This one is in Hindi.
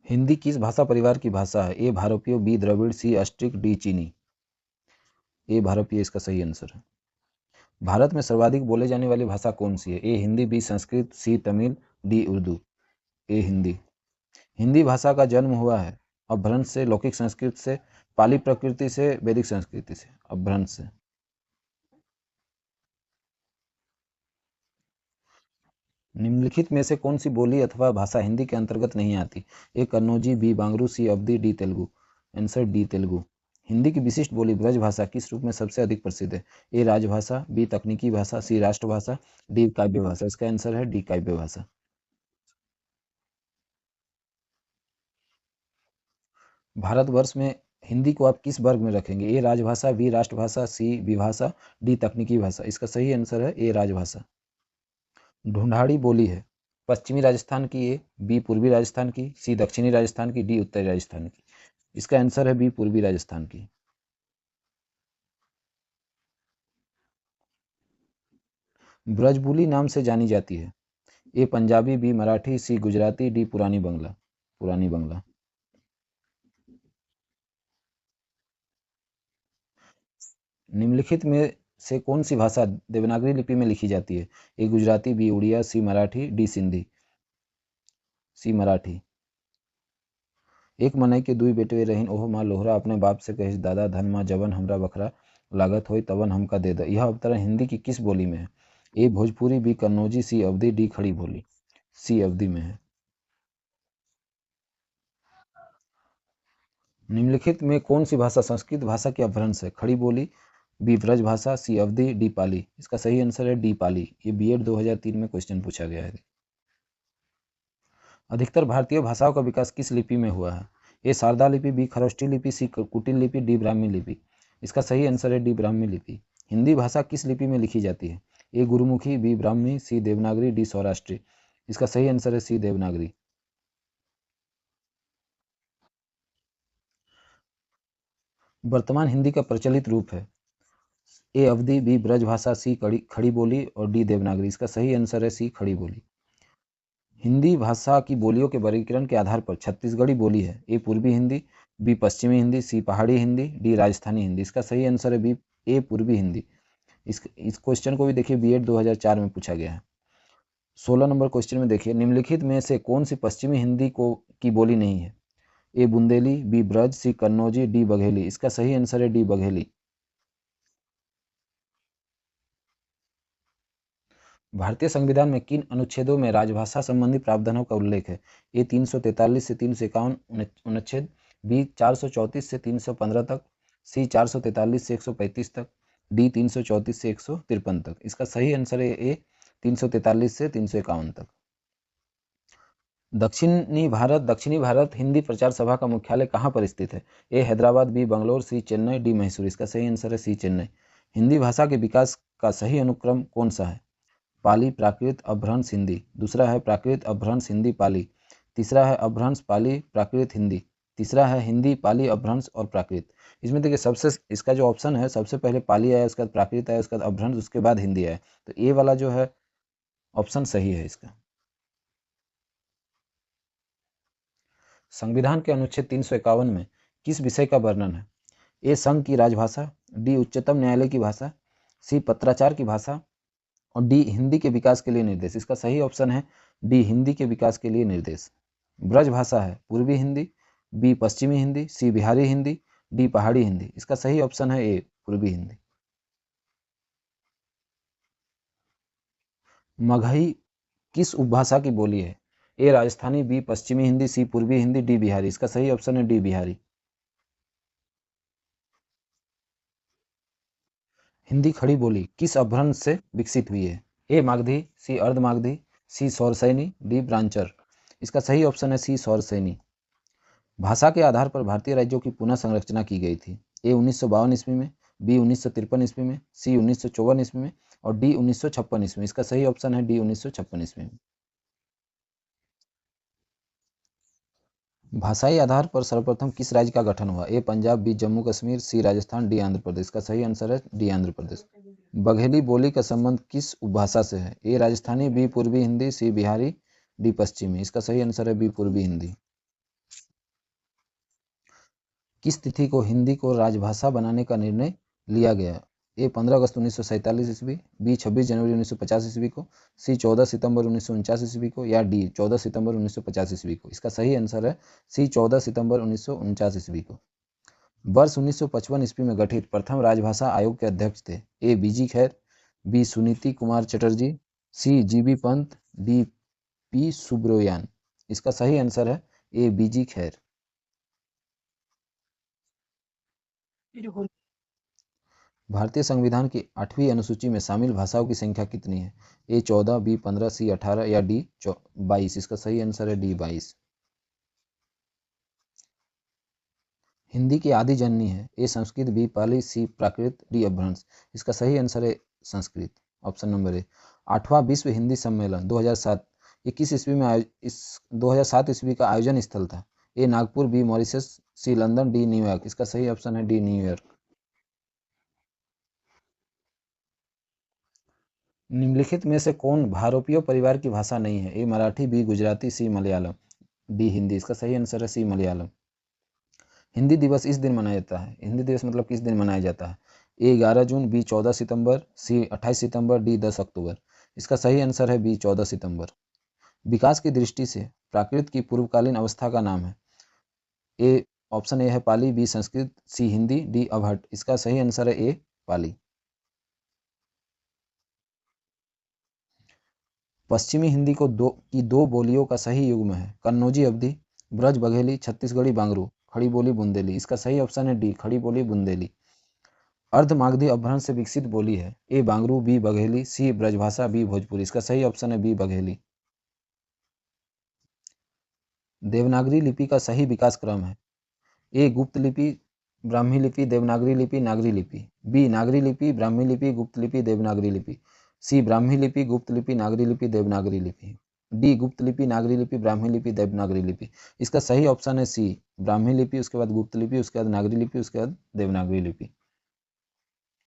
हिंदी किस भाषा परिवार की भाषा है? ए भारोपीय, बी द्रविड़, सी अस्ट्रिक, डी चीनी। ए भारोपीय इसका सही आंसर है। भारत में सर्वाधिक बोले जाने वाली भाषा कौन सी है? ए हिंदी, बी संस्कृत, सी तमिल, डी उर्दू। ए हिंदी। हिंदी भाषा का जन्म हुआ है अपभ्रंश से, लौकिक संस्कृत से, पाली प्रकृति से, वैदिक संस्कृति से। अपभ्रंश से। निम्नलिखित में से कौन सी बोली अथवा भाषा हिंदी के अंतर्गत नहीं आती? A Kannauji, B Bangru, C Awadhi, D Telugu. Answer D Telugu. Hindi की विशिष्ट बोली ब्रज भाषा किस रूप में सबसे अधिक प्रसिद्ध है? ए राजभाषा, बी तकनीकी भाषा, सी राष्ट्रभाषा, डी काव्य भाषा। इसका आंसर है डी काव्य भाषा। भारतवर्ष में हिंदी को आप किस वर्ग में रखेंगे? ए राजभाषा, बी राष्ट्रभाषा, सी विभाषा, डी तकनीकी भाषा। इसका सही आंसर है ए राजभाषा। ढूंढाड़ी बोली है पश्चिमी राजस्थान की, ए बी पूर्वी राजस्थान की, सी दक्षिणी राजस्थान की, डी उत्तरी राजस्थान की। इसका आंसर है बी पूर्वी राजस्थान की। ब्रजबुली नाम से जानी जाती है? ए पंजाबी, बी मराठी, सी गुजराती, डी पुरानी बंगला। पुरानी बंगला। निम्नलिखित में से कौन सी भाषा देवनागरी लिपि में लिखी जाती है? ए गुजराती, बी उड़िया, सी मराठी, डी सिंधी। सी मराठी। एक मनई के दुई बेटवे रहीन, ओह माँ लोहरा अपने बाप से कहिस दादा, धन माँ जवन हमरा बखरा, लागत होई तवन हमका दे द। यह अवतरण हिंदी की किस बोली में है? ए भोजपुरी, बी कन्नौजी, सी अवधी, डी खड़ी बोली। सी अवधी में है। निम्नलिखित में कौन सी भाषा संस्कृत भाषा की अपभ्रंश है? खड़ी बोली, बी ब्रज भाषा, सी अवधी, डी पाली। इसका सही आंसर है डी पाली। ये बीएड 2003 में क्वेश्चन पूछा गया है। अधिकतर भारतीय भाषाओं का विकास किस लिपि में हुआ है? ए शारदा लिपि, बी खरोष्ठी लिपि, सी कुटिल लिपि, डी ब्राह्मी लिपि। इसका सही आंसर है डी ब्राह्मी लिपि। हिंदी भाषा किस लिपि में लिखी जाती है? ए गुरुमुखी, बी ब्राह्मी, सी देवनागरी, डी सौराष्ट्री। इसका सही आंसर है सी देवनागरी। वर्तमान हिंदी का प्रचलित रूप है? ए अवधी, बी ब्रजभाषा, सी खड़ी बोली और डी देवनागरी। इसका सही आंसर है सी खड़ी बोली। हिंदी भाषा की बोलियों के वर्गीकरण के आधार पर छत्तीसगढ़ी बोली है? ए पूर्वी हिंदी, बी पश्चिमी हिंदी, सी पहाड़ी हिंदी, डी राजस्थानी हिंदी। इसका सही आंसर है बी ए पूर्वी हिंदी। इस क्वेश्चन को भी देखिए बीएड 2004 में पूछा गया है। 16 नंबर क्वेश्चन में देखिए, निम्नलिखित में से कौन सी पश्चिमी हिंदी को की बोली नहीं है? ए बुंदेली, बी ब्रज, सी कन्नौजी, डी बघेली। इसका सही आंसर है डी बघेली। भारतीय संविधान में किन अनुच्छेदों में राजभाषा संबंधी प्रावधानों का उल्लेख है? ए 343 से 351 अनुच्छेद, बी 434 से 315 तक, सी 443 से 135 तक, डी 334 से 153 तक। इसका सही आंसर है ए 343 से 351 तक। दक्षिणी भारत हिंदी प्रचार सभा का मुख्यालय कहाँ पर स्थित है? ए हैदराबाद, बी बंगलोर, सी चेन्नई, डी मैसूर। इसका सही आंसर है सी चेन्नई। हिंदी भाषा के विकास का सही अनुक्रम कौन सा है? पाली, प्राकृत, अपभ्रंश, हिंदी। दूसरा है प्राकृत, अपभ्रंश, हिंदी, पाली। तीसरा है अपभ्रंश, पाली, प्राकृत, हिंदी। तीसरा है हिंदी, पाली, अपभ्रंश और प्राकृत। इसमें देखिए सबसे इसका जो ऑप्शन है, सबसे पहले पाली आया, उसके बाद प्राकृत आया, उसके बाद अपभ्रंश, उसके बाद हिंदी आया। तो ए वाला जो है ऑप्शन सही है इसका। संविधान के अनुच्छेद 351 में किस विषय का वर्णन है? ए संघ की राजभाषा, डी उच्चतम न्यायालय की भाषा, सी पत्राचार की भाषा और डी हिंदी के विकास के लिए निर्देश। इसका सही ऑप्शन है डी हिंदी के विकास के लिए निर्देश। ब्रज भाषा है पूर्वी हिंदी, बी पश्चिमी हिंदी, सी बिहारी हिंदी, डी पहाड़ी हिंदी। इसका सही ऑप्शन है ए पूर्वी हिंदी। मगही किस उपभाषा की बोली है? ए राजस्थानी, बी पश्चिमी हिंदी, सी पूर्वी हिंदी, डी बिहारी। इसका सही ऑप्शन है डी बिहारी। हिंदी खड़ी बोली किस अपभ्रंश से विकसित हुई है? ए मागधी, सी अर्धमागधी, सी सौरसैनी, डी ब्रांचर। इसका सही ऑप्शन है सी सौरसैनी। भाषा के आधार पर भारतीय राज्यों की पुनः संरचना की गई थी? ए 1952 ईस्वी में, बी 1953 ईस्वी में, सी 1954 ईस्वी में और डी 1956 ईस्वी में। इसका सही ऑप्शन है डी 1956 ईस्वी में। भाषाई आधार पर सर्वप्रथम किस राज्य का गठन हुआ? ए पंजाब, बी जम्मू कश्मीर, सी राजस्थान, डी आंध्र प्रदेश। का सही आंसर है डी आंध्र प्रदेश। बघेली बोली का संबंध किस उपभाषा से है? ए राजस्थानी, बी पूर्वी हिंदी, सी बिहारी, डी पश्चिमी। इसका सही आंसर है बी पूर्वी हिंदी। किस तिथि को हिंदी को राजभाषा बनाने का निर्णय लिया गया? ए 15 अगस्त 1947 ईस्वी, बी 26 जनवरी 1950 ईस्वी को, सी 14 सितंबर 1949 ईस्वी को, या डी 14 सितंबर 1950 ईस्वी को। इसका सही आंसर है सी 14 सितंबर 1949 ईस्वी को। वर्ष 1955 ईस्वी में गठित प्रथम राजभाषा आयोग के अध्यक्ष थे? ए बीजी खैर, बी सुनीति कुमार चटर्जी, सी जीबी पंत, डी पी सुब्रोयान। इसका सही आंसर है ए बीजी खैर। भारतीय संविधान की 8वीं अनुसूची में शामिल भाषाओं की संख्या कितनी है? ए 14, बी 15, सी 18 या डी 22। इसका सही आंसर है डी 22। हिंदी की आदि जननी है? ए संस्कृत, बी पाली, सी प्राकृत, डी अपभ्रंश। इसका सही आंसर है संस्कृत, ऑप्शन नंबर ए। 8वां विश्व हिंदी सम्मेलन 2007 ये किस ईस्वी में 2007 ईस्वी का आयोजन स्थल था? ए नागपुर, बी मॉरिशस, सी लंदन, डी न्यूयॉर्क। इसका सही ऑप्शन है डी न्यूयॉर्क। निम्नलिखित में से कौन भारोपीय परिवार की भाषा नहीं है? ए मराठी, बी गुजराती, सी मलयालम, डी हिंदी। इसका सही आंसर है सी मलयालम। हिंदी दिवस इस दिन मनाया जाता है। हिंदी दिवस मतलब किस दिन मनाया जाता है? ए 11 जून, बी 14 सितंबर, सी 28 सितंबर, डी 10 अक्टूबर। इसका सही आंसर है बी 14 सितंबर। विकास की दृष्टि से प्राकृत की पूर्वकालीन अवस्था का नाम है? ए ऑप्शन ए है पाली, बी संस्कृत, सी हिंदी, डी अवहट। इसका सही आंसर है ए पाली। पश्चिमी हिंदी को दो बोलियों का सही युग्म है? कन्नौजी अवधी, ब्रज बघेली, छत्तीसगढ़ी बांगरू, खड़ी बोली बुंदेली। इसका सही ऑप्शन है डी खड़ी बोली बुंदेली। अर्धमागधी अपभ्रंश से विकसित बोली है? ए बांगरू, बी बघेली, सी ब्रजभाषा, बी भोजपुरी। इसका सही ऑप्शन है बी बघेली। देवनागरी लिपि का सही विकास क्रम है? ए गुप्त लिपि, ब्राह्मी लिपि, देवनागरी लिपि, नागरी लिपि, बी नागरी लिपि, ब्राह्मी लिपि, गुप्त लिपि, देवनागरी लिपि, सी ब्राह्मी लिपि, गुप्त लिपि, नागरी लिपि, देवनागरी लिपि, डी गुप्त लिपि, नागरी लिपि, ब्राह्मी लिपि, देवनागरी लिपि। इसका सही ऑप्शन है सी ब्राह्मी लिपि, उसके बाद गुप्त लिपि, उसके बाद नागरी लिपि, उसके बाद देवनागरी लिपि।